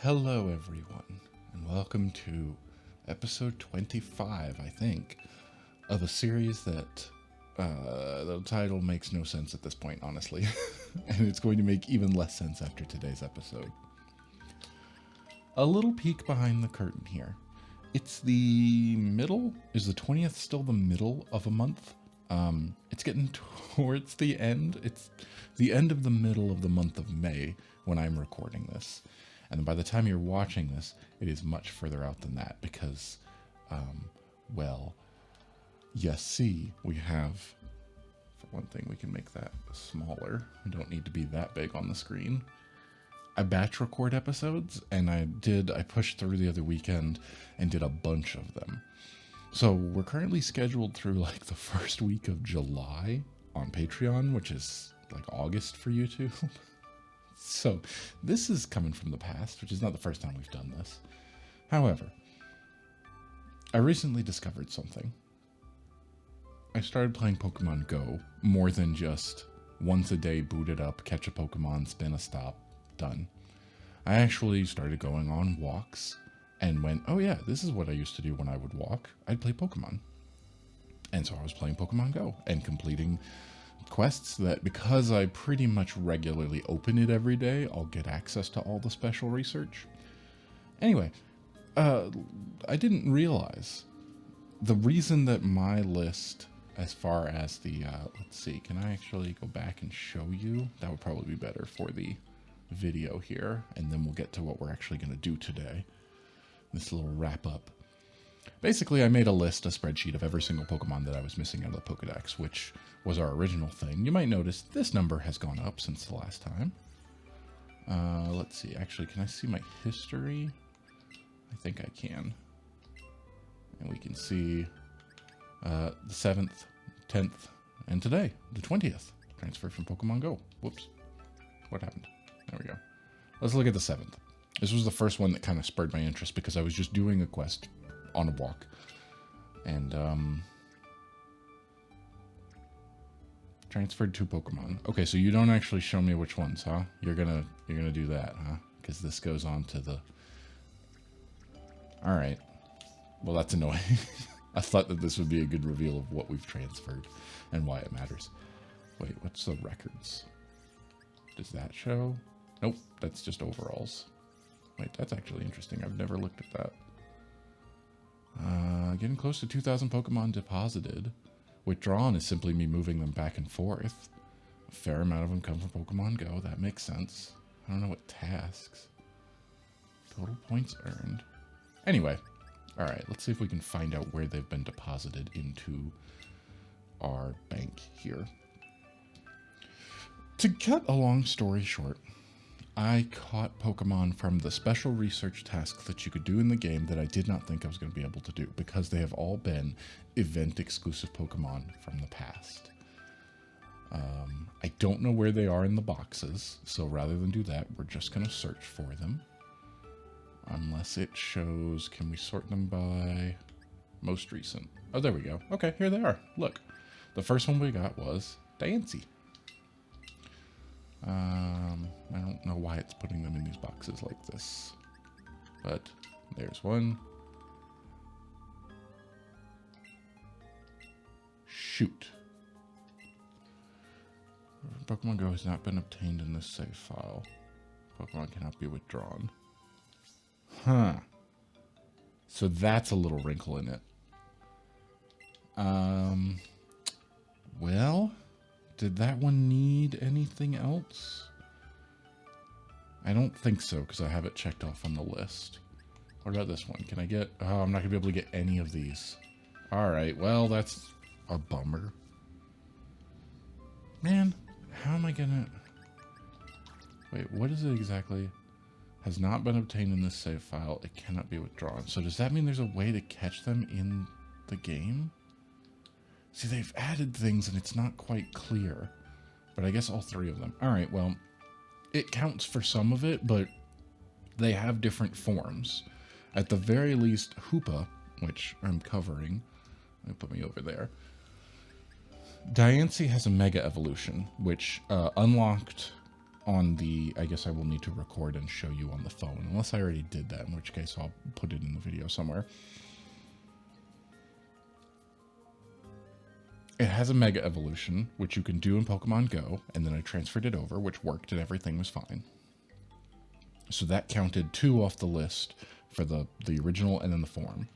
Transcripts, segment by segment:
Hello, everyone, and welcome to episode 25, I think, of a series that the title makes no sense at this point, honestly, and it's going to make even less sense after today's episode. A little peek behind the curtain here. It's the middle. Is the 20th still the middle of a month? It's getting towards the end. It's the end of the middle of the month of May when I'm recording this. And by the time you're watching this, it is much further out than that because, well, you see, we have, for one thing, we can make that smaller. We don't need to be that big on the screen. I batch record episodes, and I pushed through the other weekend and did a bunch of them. So we're currently scheduled through like the first week of July on Patreon, which is like August for YouTube. So this is coming from the past, which is not the first time we've done this. However, I recently discovered something. I started playing Pokemon Go more than just once a day, boot it up, catch a Pokemon, spin a stop, done. I actually started going on walks and went, oh yeah, this is what I used to do when I would walk. I'd play Pokemon. And so I was playing Pokemon Go and completing quests that, because I pretty much regularly open it every day, I'll get access to all the special research. Anyway, I didn't realize the reason that my list, as far as the, let's see, can I actually go back and show you? That would probably be better for the video here, and then we'll get to what we're actually going to do today. This little wrap up. Basically, I made a list, a spreadsheet of every single Pokemon that I was missing out of the Pokedex, which was our original thing. You might notice this number has gone up since the last time. Let's see. Actually, can I see my history? I think I can. And we can see the 7th, 10th, and today, the 20th, transferred from Pokemon Go. Whoops. What happened? There we go. Let's look at the 7th. This was the first one that kind of spurred my interest because I was just doing a quest on a walk. And, transferred 2 Pokemon. Okay, so you don't actually show me which ones, huh? You're gonna do that, huh? Because this goes on to the... Alright. Well, that's annoying. I thought that this would be a good reveal of what we've transferred and why it matters. Wait, what's the records? Does that show? Nope, that's just overalls. Wait, that's actually interesting. I've never looked at that. Getting close to 2,000 Pokemon deposited. Withdrawn is simply me moving them back and forth. A fair amount of them come from Pokemon Go. That makes sense. I don't know what tasks. Total points earned. Anyway, alright, let's see if we can find out where they've been deposited into our bank here. To cut a long story short, I caught Pokemon from the special research tasks that you could do in the game that I did not think I was going to be able to do because they have all been event-exclusive Pokemon from the past. I don't know where they are in the boxes, so rather than do that, we're just going to search for them. Unless it shows, can we sort them by most recent? Oh, there we go. Okay, here they are. Look, the first one we got was Diancie. I don't know why it's putting them in these boxes like this, but there's one. Shoot. Pokemon Go has not been obtained in this save file. Pokemon cannot be withdrawn. Huh. So that's a little wrinkle in it. Well, did that one need anything else? I don't think so, because I have it checked off on the list. What about this one? Can I get... Oh, I'm not going to be able to get any of these. Alright, well, that's a bummer. Man, how am I going to... Wait, what is it exactly? Has not been obtained in this save file. It cannot be withdrawn. So does that mean there's a way to catch them in the game? See, they've added things and it's not quite clear. But I guess all 3 of them. Alright, well, it counts for some of it, but they have different forms. At the very least, Hoopa, which I'm covering, put me over there. Diancie has a Mega Evolution, which unlocked on the, I guess I will need to record and show you on the phone, unless I already did that, in which case I'll put it in the video somewhere. It has a Mega Evolution, which you can do in Pokemon Go, and then I transferred it over, which worked and everything was fine. So that counted 2 off the list for the original and then the form.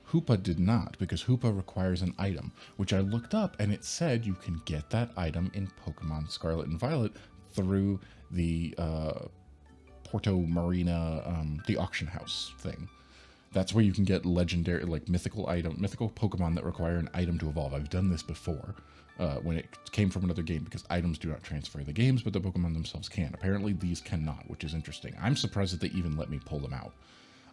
Hoopa did not, because Hoopa requires an item, which I looked up and it said you can get that item in Pokemon Scarlet and Violet through the Porto Marina, the auction house thing. That's where you can get legendary, like mythical Pokemon that require an item to evolve. I've done this before when it came from another game, because items do not transfer the games, but the Pokemon themselves can. Apparently these cannot, which is interesting. I'm surprised that they even let me pull them out.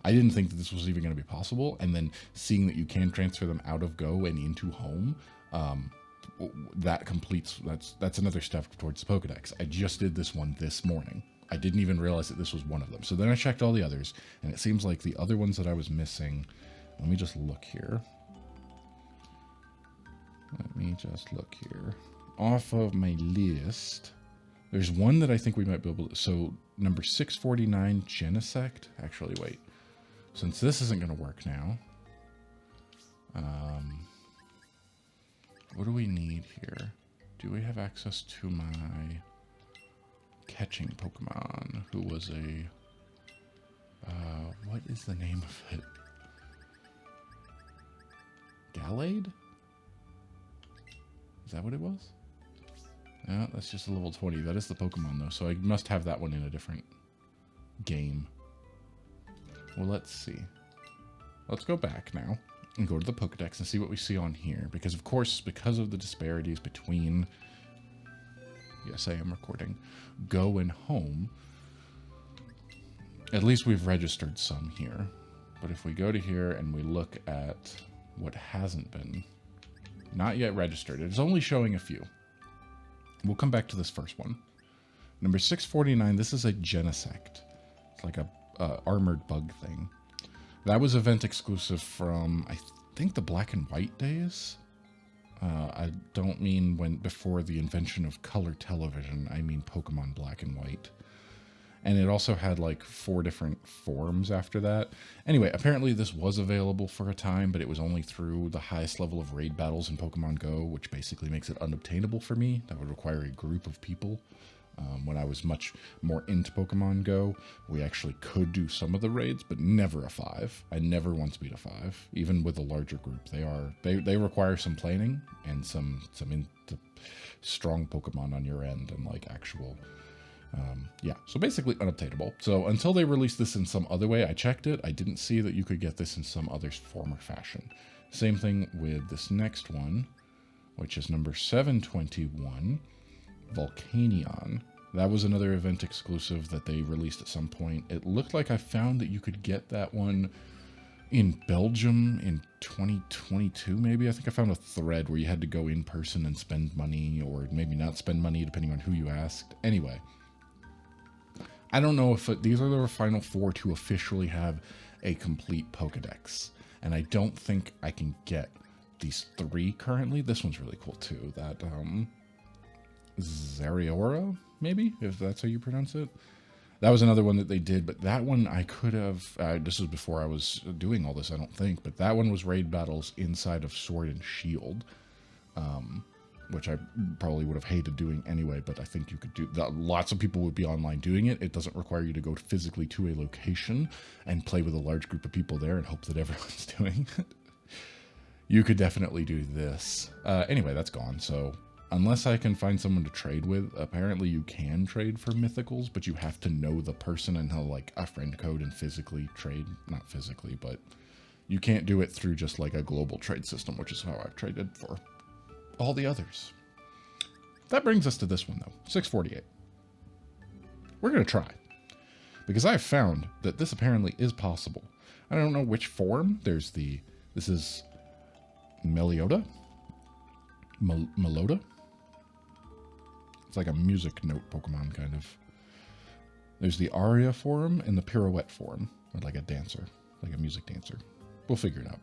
I didn't think that this was even going to be possible, and then seeing that you can transfer them out of Go and into Home, that completes, that's another step towards the Pokedex. I just did this one this morning. I didn't even realize that this was one of them. So then I checked all the others, and it seems like the other ones that I was missing, let me just look here. Off of my list, there's one that I think we might be able to, so number 649, Genesect. Actually, wait. Since this isn't going to work now, what do we need here? Do we have access to my catching Pokemon, who was a, what is the name of it? Gallade? Is that what it was? No, that's just a level 20. That is the Pokemon, though, so I must have that one in a different game. Well, let's see. Let's go back now and go to the Pokedex and see what we see on here. Because, of course, because of the disparities between, yes, I am recording, Go and Home, at least we've registered some here. But if we go to here and we look at what hasn't been, not yet registered, it's only showing a few. We'll come back to this first one. Number 649, this is a Genesect. It's like a armored bug thing. That was event exclusive from, I think, the Black and White days. I don't mean before the invention of color television. I mean Pokemon Black and White. And it also had like 4 different forms after that. Anyway, apparently this was available for a time, but it was only through the highest level of raid battles in Pokemon Go, which basically makes it unobtainable for me. That would require a group of people. When I was much more into Pokemon Go, we actually could do some of the raids, but never a 5. I never once beat a 5, even with a larger group. They require some planning and some strong Pokemon on your end and like actual, yeah. So basically unobtainable. So until they released this in some other way, I checked it. I didn't see that you could get this in some other form or fashion. Same thing with this next one, which is number 721. Volcanion. That was another event exclusive that they released at some point. It looked like I found that you could get that one in Belgium in 2022, maybe. I think I found a thread where you had to go in person and spend money, or maybe not spend money, depending on who you asked. Anyway, I don't know if these are the final 4 to officially have a complete Pokedex. And I don't think I can get these 3 currently. This one's really cool too. That, Zariora, maybe, if that's how you pronounce it. That was another one that they did, but that one I could have, this was before I was doing all this, I don't think, but that one was raid battles inside of Sword and Shield, which I probably would have hated doing anyway, but I think you could do that. Lots of people would be online doing it. It doesn't require you to go physically to a location and play with a large group of people there and hope that everyone's doing it. You could definitely do this. Anyway, that's gone, so unless I can find someone to trade with, apparently you can trade for mythicals, but you have to know the person and have like a friend code and physically trade. Not physically, but you can't do it through just like a global trade system, which is how I've traded for all the others. That brings us to this one though, 648. We're going to try, because I've found that this apparently is possible. I don't know which form. This is Melioda? Meloda? It's like a music note Pokemon, kind of. There's the aria form and the pirouette form, or like a dancer, like a music dancer. We'll figure it out.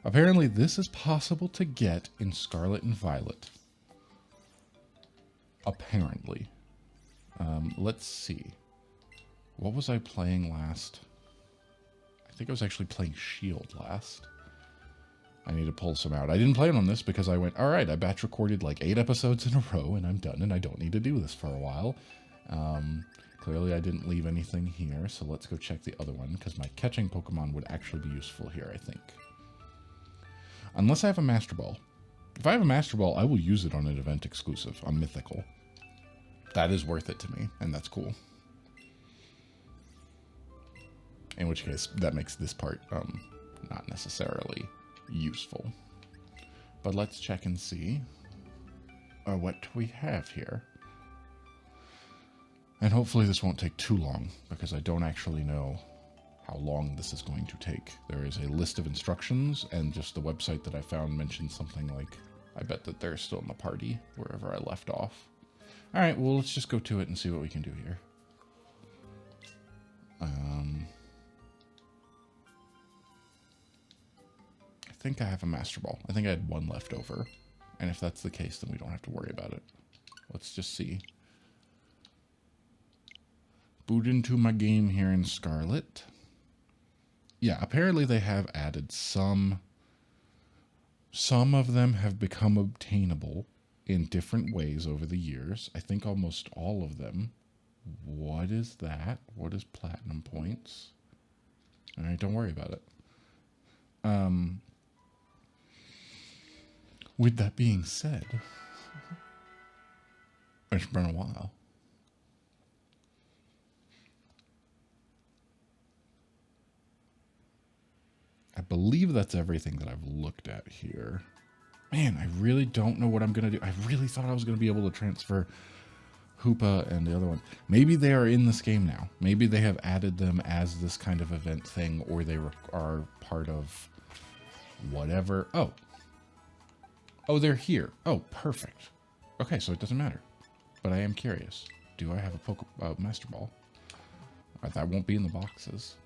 Apparently, this is possible to get in Scarlet and Violet. Apparently. Let's see. What was I playing last? I think I was actually playing Shield last. I need to pull some out. I didn't plan on this because I went, all right, I batch recorded like 8 episodes in a row and I'm done and I don't need to do this for a while. Clearly I didn't leave anything here, so let's go check the other one because my catching Pokemon would actually be useful here, I think. Unless I have a Master Ball. If I have a Master Ball, I will use it on an event exclusive, on Mythical. That is worth it to me, and that's cool. In which case, that makes this part not necessarily useful. But let's check and see what we have here. And hopefully this won't take too long, because I don't actually know how long this is going to take. There is a list of instructions, and just the website that I found mentioned something like, I bet that they're still in the party, wherever I left off. Alright, well, let's just go to it and see what we can do here. I think I have a Master Ball. I think I had one left over. And if that's the case, then we don't have to worry about it. Let's just see. Boot into my game here in Scarlet. Yeah, apparently they have added some. Some of them have become obtainable in different ways over the years. I think almost all of them. What is that? What is platinum points? Alright, don't worry about it. With that being said, it's been a while. I believe that's everything that I've looked at here. Man, I really don't know what I'm going to do. I really thought I was going to be able to transfer Hoopa and the other one. Maybe they are in this game now. Maybe they have added them as this kind of event thing, or they are part of whatever. Oh. Oh, they're here. Oh, perfect. Okay, so it doesn't matter. But I am curious. Do I have a Master Ball? That won't be in the boxes.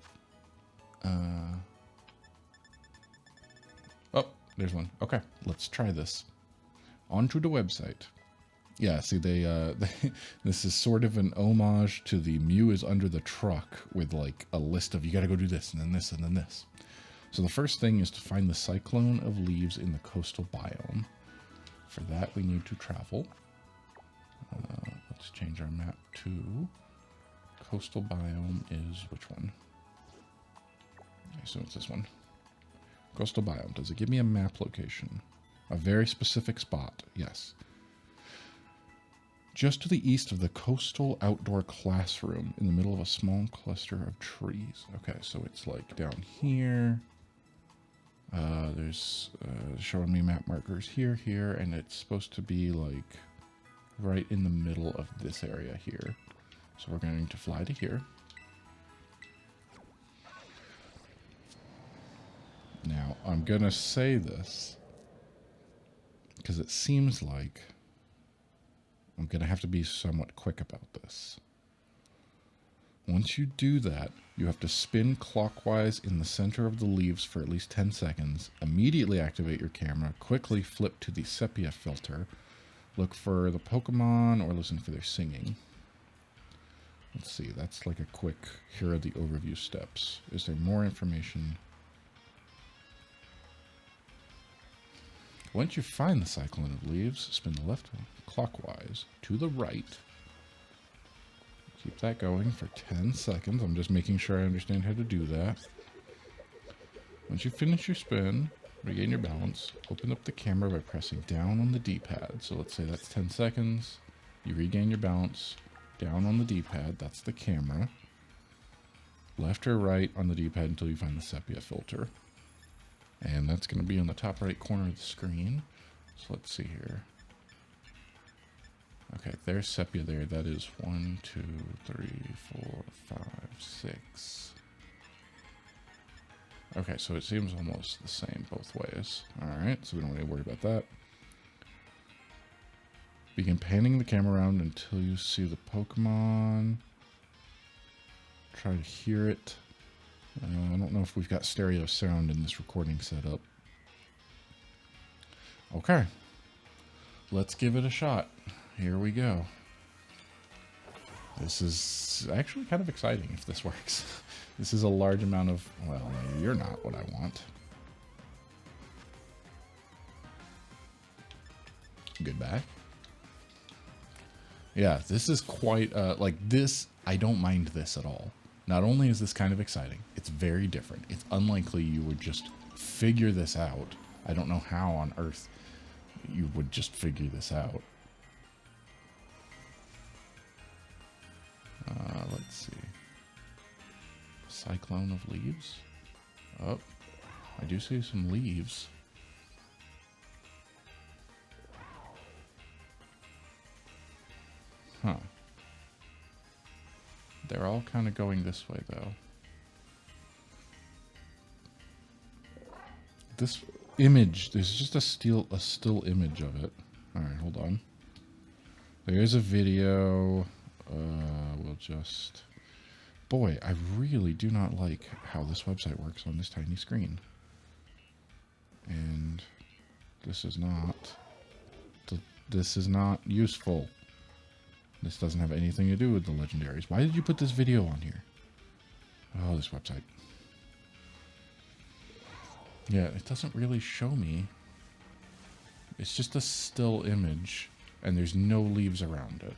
Oh, there's one. Okay, let's try this. Onto the website. Yeah, see, this is sort of an homage to the Mew is under the truck with like a list of, you gotta go do this, and then this, and then this. So the first thing is to find the cyclone of leaves in the coastal biome. For that, we need to travel. Let's change our map to coastal biome is which one? I assume it's this one. Coastal biome. Does it give me a map location? A very specific spot. Yes. Just to the east of the coastal outdoor classroom in the middle of a small cluster of trees. Okay, so it's like down here. There's showing me map markers here, and it's supposed to be like right in the middle of this area here. So we're going to fly to here. Now, I'm going to say this because it seems like I'm going to have to be somewhat quick about this. Once you do that, you have to spin clockwise in the center of the leaves for at least 10 seconds, immediately activate your camera, quickly flip to the sepia filter, look for the Pokemon or listen for their singing. Let's see, that's like a quick, here are the overview steps. Is there more information? Once you find the cyclone of leaves, spin the left clockwise to the right. Keep that going for 10 seconds. I'm just making sure I understand how to do that. Once you finish your spin, regain your balance, open up the camera by pressing down on the D-pad. So let's say that's 10 seconds. You regain your balance, down on the D-pad, that's the camera. Left or right on the D-pad until you find the sepia filter. And that's going to be on the top right corner of the screen. So let's see here. Okay, there's sepia there. That is 1, 2, 3, 4, 5, 6. Okay, so it seems almost the same both ways. Alright, so we don't need to worry about that. Begin panning the camera around until you see the Pokemon. Try to hear it. I don't know if we've got stereo sound in this recording setup. Okay. Let's give it a shot. Here we go. This is actually kind of exciting if this works. This is a large amount of... Well, you're not what I want. Goodbye. Yeah, this is quite... like this, I don't mind this at all. Not only is this kind of exciting, it's very different. It's unlikely you would just figure this out. I don't know how on earth you would just figure this out. Let's see. Cyclone of leaves? Oh, I do see some leaves. Huh. They're all kind of going this way, though. This image, there's just a still image of it. Alright, hold on. There is a video. We'll just... Boy, I really do not like how this website works on this tiny screen. And this is not... This is not useful. This doesn't have anything to do with the legendaries. Why did you put this video on here? Oh, this website. Yeah, it doesn't really show me. It's just a still image, and there's no leaves around it.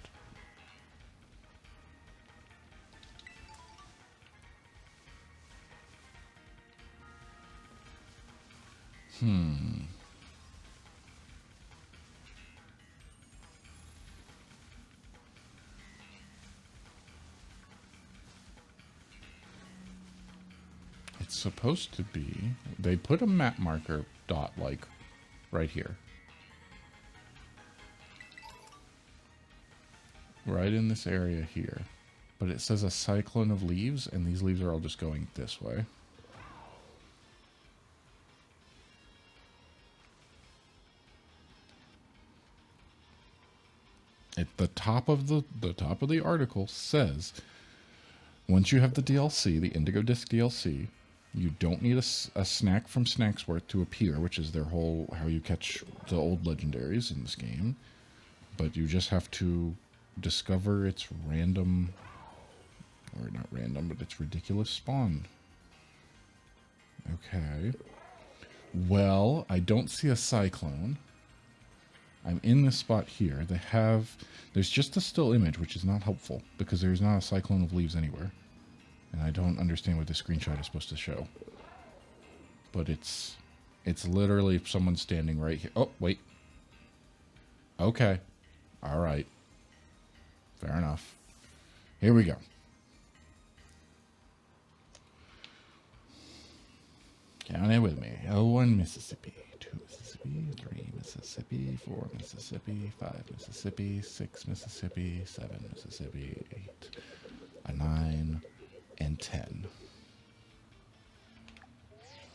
It's supposed to be... They put a map marker dot, like, right here. Right in this area here. But it says a cyclone of leaves, and these leaves are all just going this way. At the top of the article says, once you have the DLC, the Indigo Disc DLC, you don't need a snack from Snacksworth to appear, which is their whole how you catch the old legendaries in this game. But you just have to discover its random, or not random, but its ridiculous spawn. Okay. Well, I don't see a cyclone. I'm in this spot here. There's just a still image, which is not helpful, because there's not a cyclone of leaves anywhere. And I don't understand what the screenshot is supposed to show. But it's literally someone standing right here. Oh, wait. Okay. All right. Fair enough. Here we go. Count it with me. 1 Mississippi, 2 Mississippi, 3 Mississippi, 4 Mississippi, 5 Mississippi, 6 Mississippi, 7 Mississippi, 8, 9, and 10.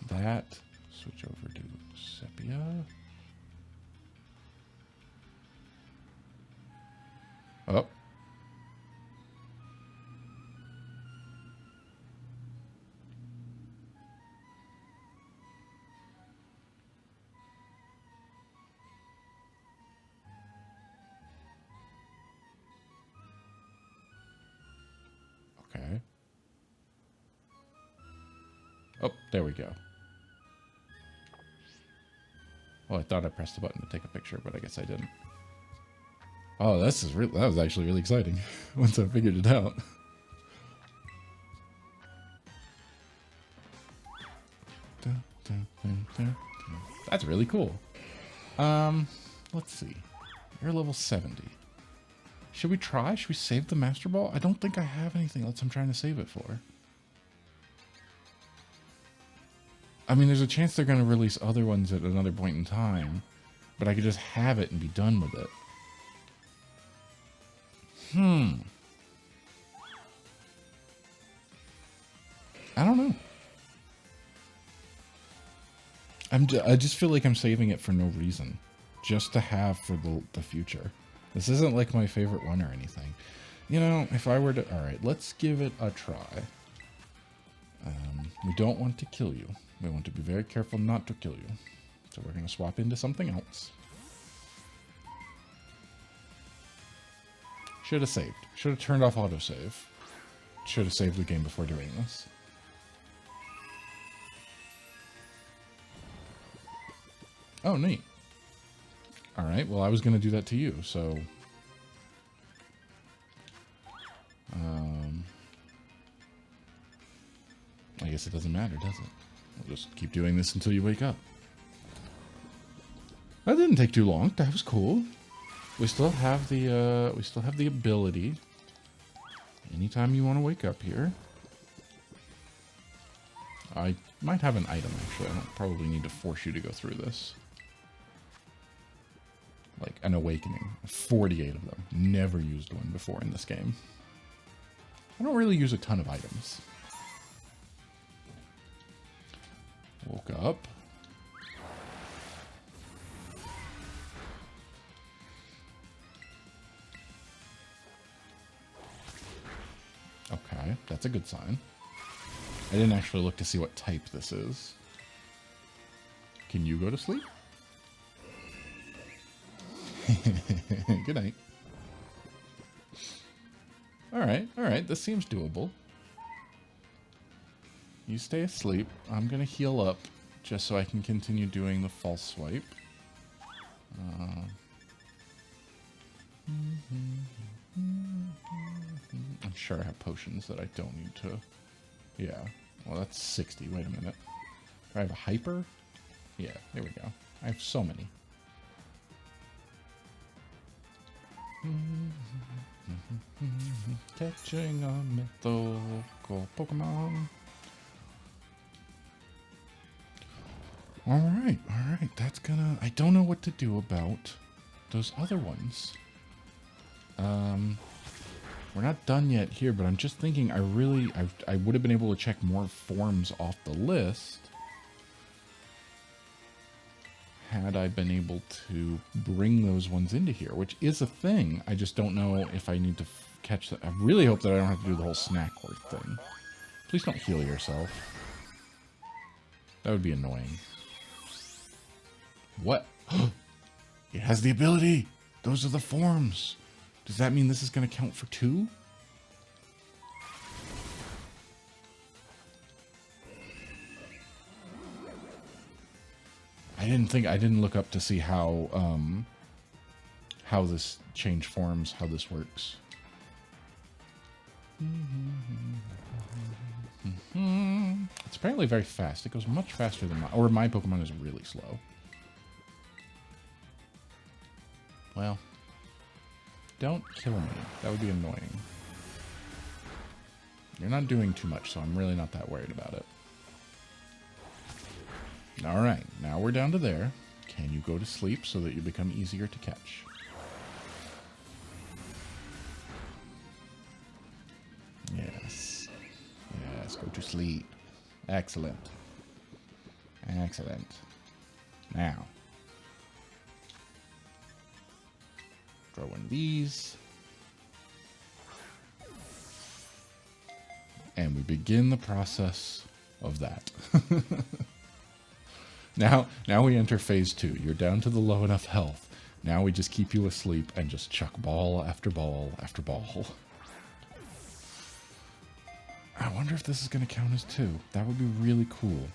That, switch over to sepia. Oh. Okay. Oh, there we go. Well, I thought I pressed the button to take a picture, but I guess I didn't. Oh, that was actually really exciting once I figured it out. That's really cool. Let's see. You're level 70. Should we try? Should we save the Master Ball? I don't think I have anything else I'm trying to save it for. I mean, there's a chance they're going to release other ones at another point in time, but I could just have it and be done with it. I don't know. I just feel like I'm saving it for no reason. Just to have for the future. This isn't like my favorite one or anything. You know, if I were to... Alright, let's give it a try. We don't want to kill you. We want to be very careful not to kill you. So we're going to swap into something else. Should have saved. Should have turned off autosave. Should have saved the game before doing this. Oh, neat. Alright, well, I was going to do that to you, so... I guess it doesn't matter, does it? We'll just keep doing this until you wake up. That didn't take too long. That was cool. We still have the ability. Anytime you want to wake up here. I might have an item, actually. I don't probably need to force you to go through this. Like, an awakening. 48 of them. Never used one before in this game. I don't really use a ton of items. Woke up. Okay, that's a good sign. I didn't actually look to see what type this is. Can you go to sleep? Good night. Alright, this seems doable. You stay asleep. I'm gonna heal up just so I can continue doing the false swipe. I'm sure I have potions that I don't need to... Yeah. Well, that's 60. Wait a minute. Do I have a hyper? Yeah, there we go. I have so many. Catching a mythical Pokemon. Alright. That's gonna... I don't know what to do about those other ones. We're not done yet here, but I'm just thinking I would have been able to check more forms off the list had I been able to bring those ones into here, which is a thing. I just don't know if I need to catch that. I really hope that I don't have to do the whole snack worth thing. Please don't heal yourself. That would be annoying. What? It has the ability! Those are the forms! Does that mean this is going to count for 2? I didn't look up to see how this change forms, how this works. It's apparently very fast. It goes much faster than my Pokemon is really slow. Well, don't kill me. That would be annoying. You're not doing too much, so I'm really not that worried about it. Alright, now we're down to there. Can you go to sleep so that you become easier to catch? Yes. Yes, go to sleep. Excellent. Excellent. Now. Throw in these. And we begin the process of that. Now we enter phase 2. You're down to the low enough health. Now we just keep you asleep and just chuck ball after ball after ball. I wonder if this is going to count as 2. That would be really cool.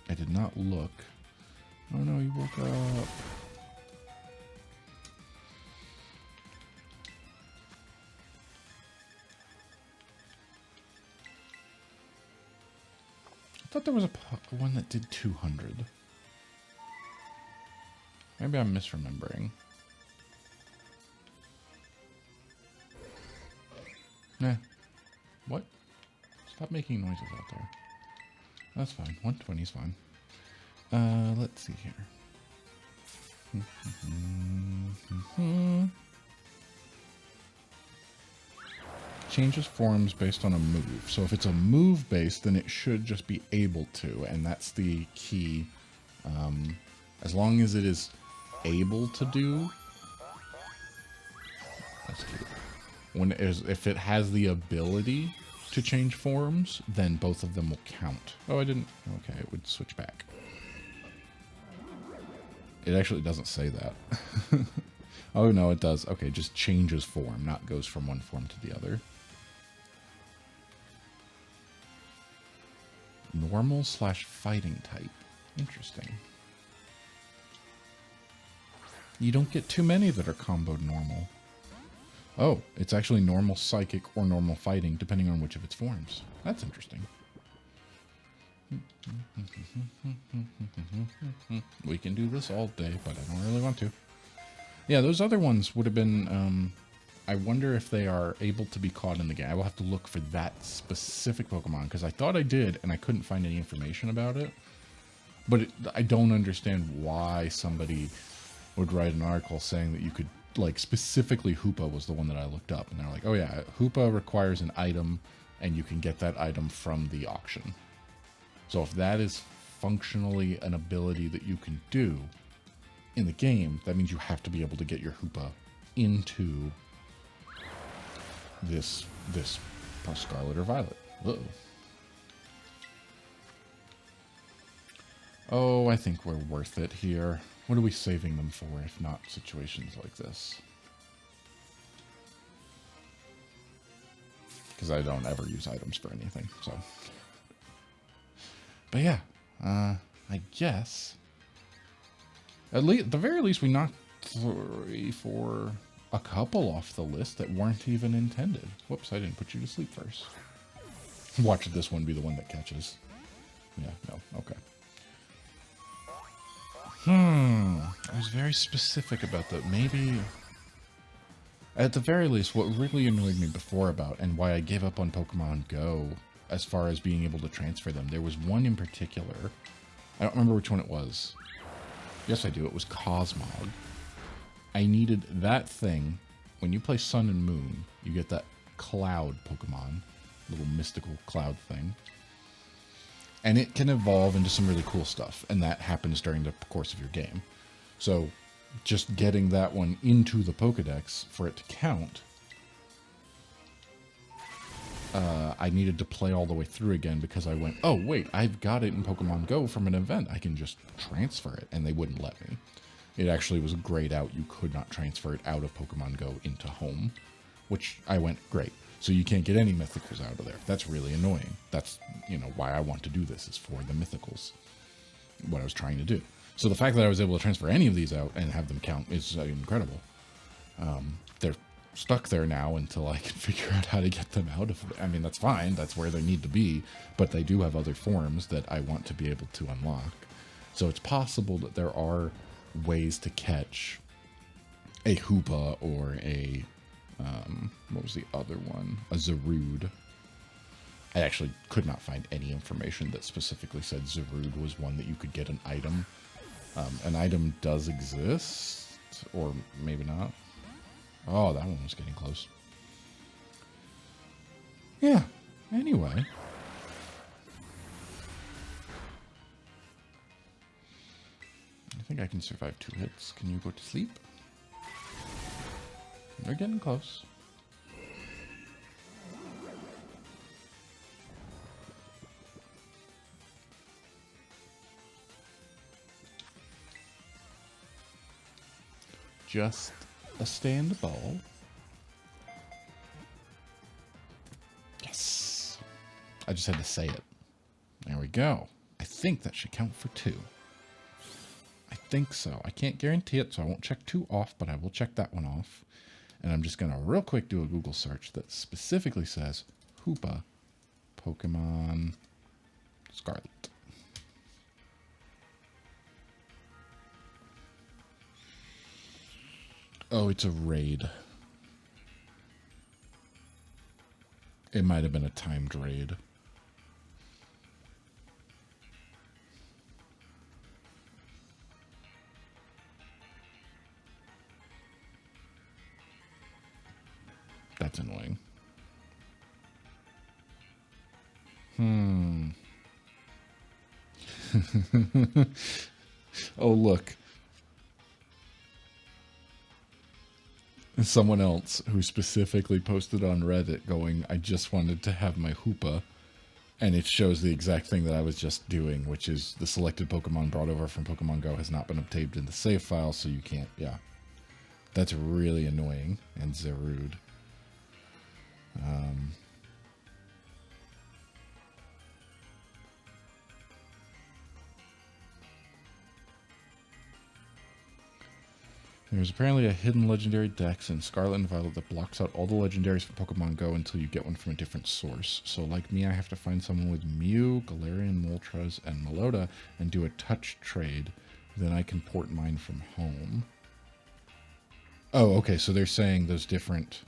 I did not look. Oh no, you woke up. I thought there was a one that did 200. Maybe I'm misremembering. Nah. What? Stop making noises out there. That's fine. 120 is fine. Let's see here. Changes forms based on a move. So if it's a move based, then it should just be able to, and that's the key. As long as it is able to do. That's cute. If it has the ability to change forms, then both of them will count. Oh, I didn't. Okay, it would switch back. It actually doesn't say that. Oh, no, it does. Okay, just changes form, not goes from one form to the other. Normal / fighting type. Interesting. You don't get too many that are comboed normal. Oh, it's actually normal psychic or normal fighting, depending on which of its forms. That's interesting. We can do this all day, but I don't really want to. Yeah, those other ones would have been... I wonder if they are able to be caught in the game. I will have to look for that specific Pokemon, because I thought I did, and I couldn't find any information about it. But I don't understand why somebody would write an article saying that you could, like, specifically Hoopa was the one that I looked up. And they're like, oh yeah, Hoopa requires an item, and you can get that item from the auction. So if that is functionally an ability that you can do in the game, that means you have to be able to get your Hoopa into this Scarlet or Violet. Uh-oh. Oh, I think we're worth it here. What are we saving them for, if not situations like this? Because I don't ever use items for anything, so. But yeah, I guess. At the very least, we knocked 3, 4, a couple off the list that weren't even intended. Whoops, I didn't put you to sleep first. Watch this one be the one that catches. Yeah, no, okay. I was very specific about that. Maybe, at the very least, what really annoyed me before about, and why I gave up on Pokemon Go, as far as being able to transfer them, there was one in particular. I don't remember which one it was. Yes, I do. It was Cosmog. I needed that thing. When you play Sun and Moon, you get that cloud Pokemon, little mystical cloud thing. And it can evolve into some really cool stuff, and that happens during the course of your game. So, just getting that one into the Pokedex for it to count, I needed to play all the way through again because I went, oh wait, I've got it in Pokemon Go from an event. I can just transfer it, and they wouldn't let me. It actually was grayed out. You could not transfer it out of Pokemon Go into home, which I went, great. So you can't get any mythicals out of there. That's really annoying. That's, you know, why I want to do this, is for the mythicals. What I was trying to do. So the fact that I was able to transfer any of these out and have them count is incredible. They're stuck there now until I can figure out how to get them out of it. I mean, that's fine. That's where they need to be. But they do have other forms that I want to be able to unlock. So it's possible that there are ways to catch a Hoopa or a... what was the other one? A Zarude. I actually could not find any information that specifically said Zarude was one that you could get an item. An item does exist, or maybe not. Oh, that one was getting close. Yeah, anyway. I think I can survive 2 hits. Can you go to sleep? They're getting close. Just a stand ball. Yes. I just had to say it. There we go. I think that should count for 2. I think so. I can't guarantee it, so I won't check 2 off, but I will check that one off. And I'm just going to real quick do a Google search that specifically says Hoopa Pokemon Scarlet. Oh, it's a raid. It might have been a timed raid. That's annoying. Oh, look. Someone else who specifically posted on Reddit going, I just wanted to have my Hoopa. And it shows the exact thing that I was just doing, which is the selected Pokemon brought over from Pokemon Go has not been obtained in the save file, so you can't, yeah. That's really annoying and Zarude. There's apparently a hidden legendary dex in Scarlet and Violet that blocks out all the legendaries from Pokemon Go until you get one from a different source. So like me, I have to find someone with Mew, Galarian, Moltres, and Melota and do a touch trade. Then I can port mine from home. Oh, okay, so they're saying those different...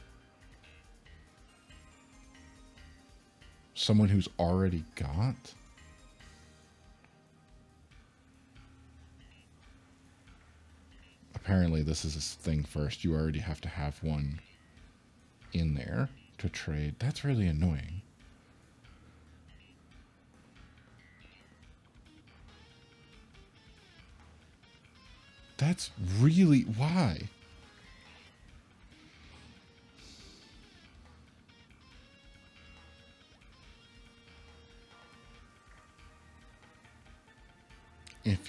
Someone who's already got... Apparently this is a thing first. You already have to have one in there to trade. That's really annoying. That's really... Why?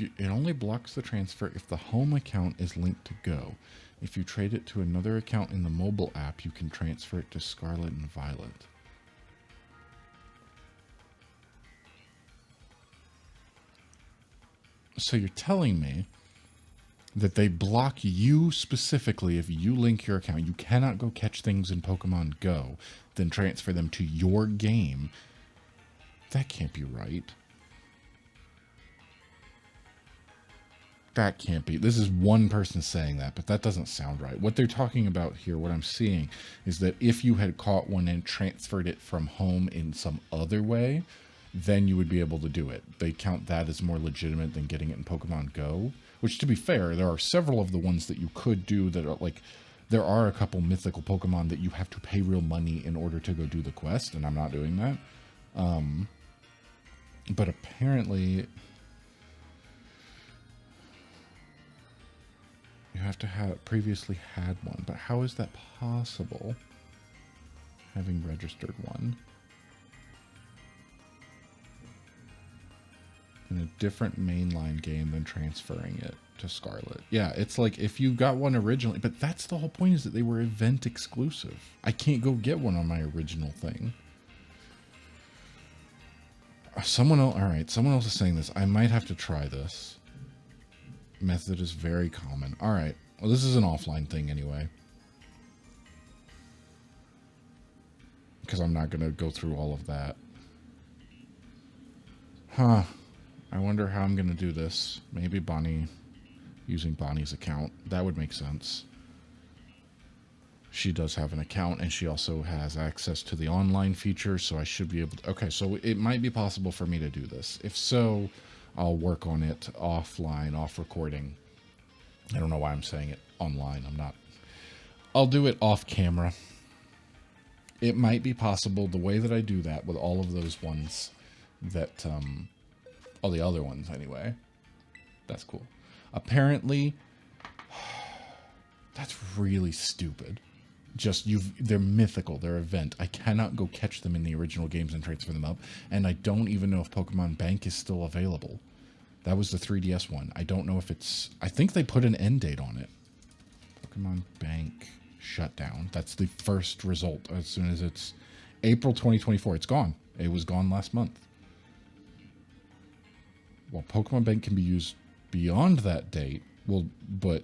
It only blocks the transfer if the home account is linked to Go. If you trade it to another account in the mobile app, you can transfer it to Scarlet and Violet. So you're telling me that they block you specifically if you link your account. You cannot go catch things in Pokemon Go, then transfer them to your game. That can't be right. That can't be. This is one person saying that, but that doesn't sound right. What they're talking about here, what I'm seeing, is that if you had caught one and transferred it from home in some other way, then you would be able to do it. They count that as more legitimate than getting it in Pokemon Go, which, to be fair, there are several of the ones that you could do that are like, there are a couple mythical Pokemon that you have to pay real money in order to go do the quest, and I'm not doing that. But apparently... You have to have previously had one, but how is that possible? Having registered one in a different mainline game than transferring it to Scarlet. Yeah, it's like if you got one originally, but that's the whole point, is that they were event exclusive. I can't go get one on my original thing. Someone else, all right, someone else is saying this. I might have to try this. Method is very common. All right. Well, this is an offline thing anyway. Because I'm not going to go through all of that. Huh. I wonder how I'm going to do this. Maybe Bonnie, using Bonnie's account. That would make sense. She does have an account, and she also has access to the online feature, so I should be able to... Okay, so it might be possible for me to do this. If so... I'll work on it offline, off recording. I don't know why I'm saying it online. I'm not. I'll do it off camera. It might be possible the way that I do that with all of those ones that, all the other ones anyway. That's cool. Apparently, that's really stupid. Just they're mythical, they're event. I cannot go catch them in the original games and transfer them up, and I don't even know if Pokemon Bank is still available. That was the 3DS one. I don't know if it's... I think they put an end date on it. Pokemon Bank shutdown. That's the first result. As soon as it's April 2024, it's gone. It was gone last month. Well, Pokemon Bank can be used beyond that date. Well, but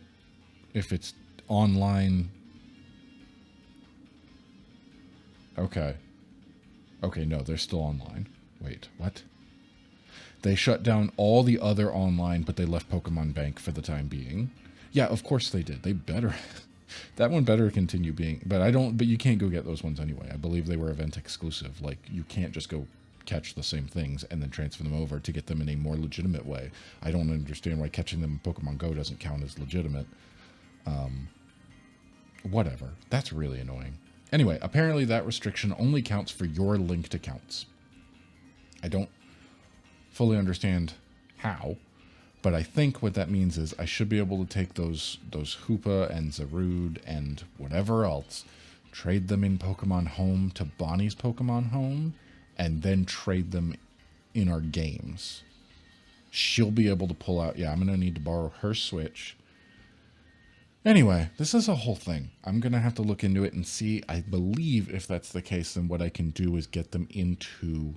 if it's online... Okay. Okay, no, they're still online. Wait, what? They shut down all the other online, but they left Pokemon Bank for the time being. Yeah, of course they did. They better... that one better continue being... But you can't go get those ones anyway. I believe they were event exclusive. Like, you can't just go catch the same things and then transfer them over to get them in a more legitimate way. I don't understand why catching them in Pokemon Go doesn't count as legitimate. Whatever. That's really annoying. Anyway, apparently that restriction only counts for your linked accounts. I don't fully understand how, but I think what that means is I should be able to take those Hoopa and Zarude and whatever else, trade them in Pokemon Home to Bonnie's Pokemon Home, and then trade them in our games. She'll be able to pull out... Yeah, I'm going to need to borrow her Switch Anyway, this is a whole thing. I'm going to have to look into it and see. I believe if that's the case, then what I can do is get them into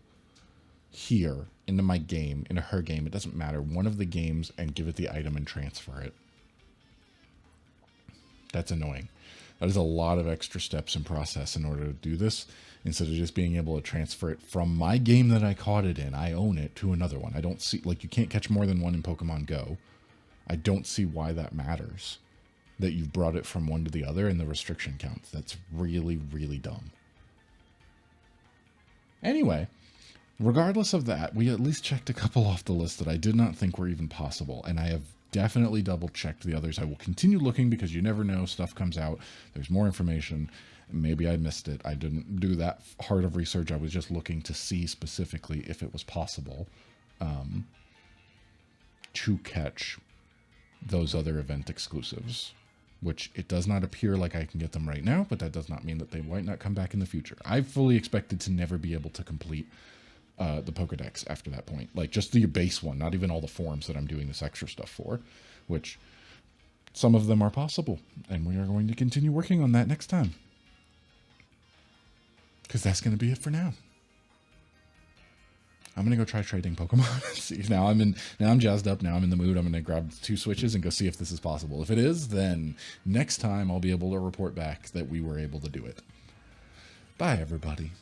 here, into my game, into her game. It doesn't matter. One of the games, and give it the item and transfer it. That's annoying. That is a lot of extra steps and process in order to do this, instead of just being able to transfer it from my game that I caught it in. I own it to another one. I don't see, like, you can't catch more than one in Pokemon Go. I don't see why that matters, that you've brought it from one to the other and the restriction counts. That's really, really dumb. Anyway, regardless of that, we at least checked a couple off the list that I did not think were even possible, and I have definitely double checked the others. I will continue looking because you never know, stuff comes out, there's more information. Maybe I missed it. I didn't do that hard of research. I was just looking to see specifically if it was possible to catch those other event exclusives, which it does not appear like I can get them right now, but that does not mean that they might not come back in the future. I fully expected to never be able to complete the Pokedex after that point. Like, just the base one, not even all the forms that I'm doing this extra stuff for, which some of them are possible, and we are going to continue working on that next time. Because that's going to be it for now. I'm going to go try trading Pokemon. See, now I'm jazzed up. Now I'm in the mood. I'm going to grab 2 switches and go see if this is possible. If it is, then next time I'll be able to report back that we were able to do it. Bye, everybody.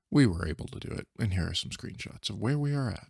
We were able to do it, and here are some screenshots of where we are at.